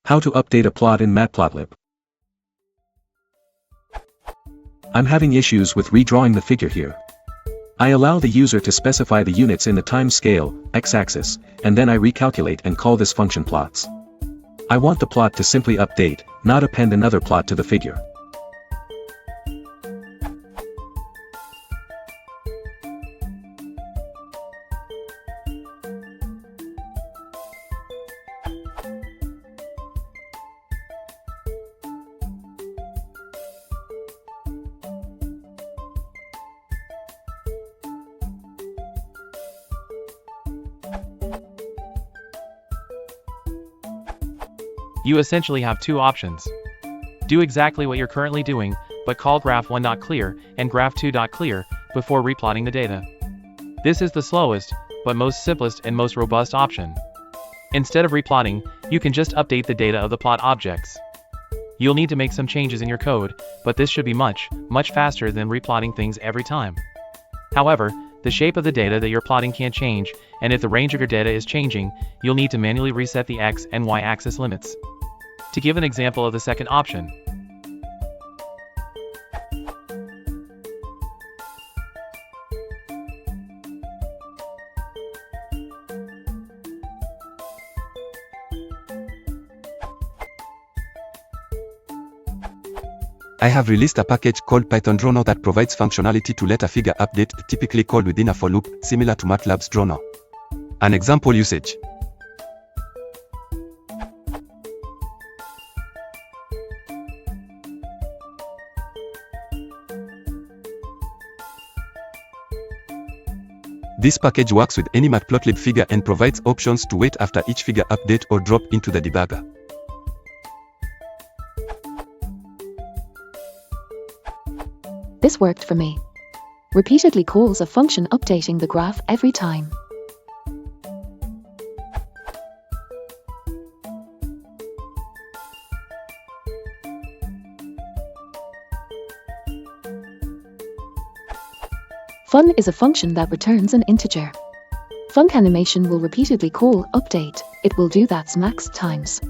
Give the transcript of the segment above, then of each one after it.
How to update a plot in Matplotlib. I'm having issues with redrawing the figure here. I allow the user to specify the units in the time scale, x-axis, and then I recalculate and call this function plots. I want the plot to simply update, not append another plot to the figure. You essentially have two options. Do exactly what you're currently doing, but call graph1.clear and graph2.clear before replotting the data. This is the slowest, but most simplest and most robust option. Instead of replotting, you can just update the data of the plot objects. You'll need to make some changes in your code, but this should be much faster than replotting things every time. However, the shape of the data that you're plotting can't change, and if the range of your data is changing, you'll need to manually reset the x and y axis limits. To give an example of the second option, I have released a package called Python Drawer that provides functionality to let a figure update, typically called within a for loop, similar to MATLAB's Drawer. An example usage. This package works with any Matplotlib figure and provides options to wait after each figure update or drop into the debugger. This worked for me. Repeatedly calls a function updating the graph every time. Fun is a function that returns an integer. Func animation will repeatedly call update. It will do that max times.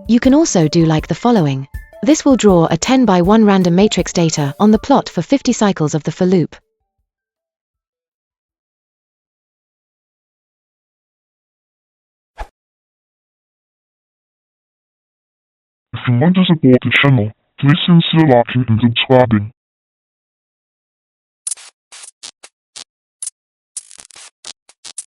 You can also do like the following. This will draw a 10 by 1 random matrix data on the plot for 50 cycles of the for loop. If you want to support the channel, please consider liking and subscribing.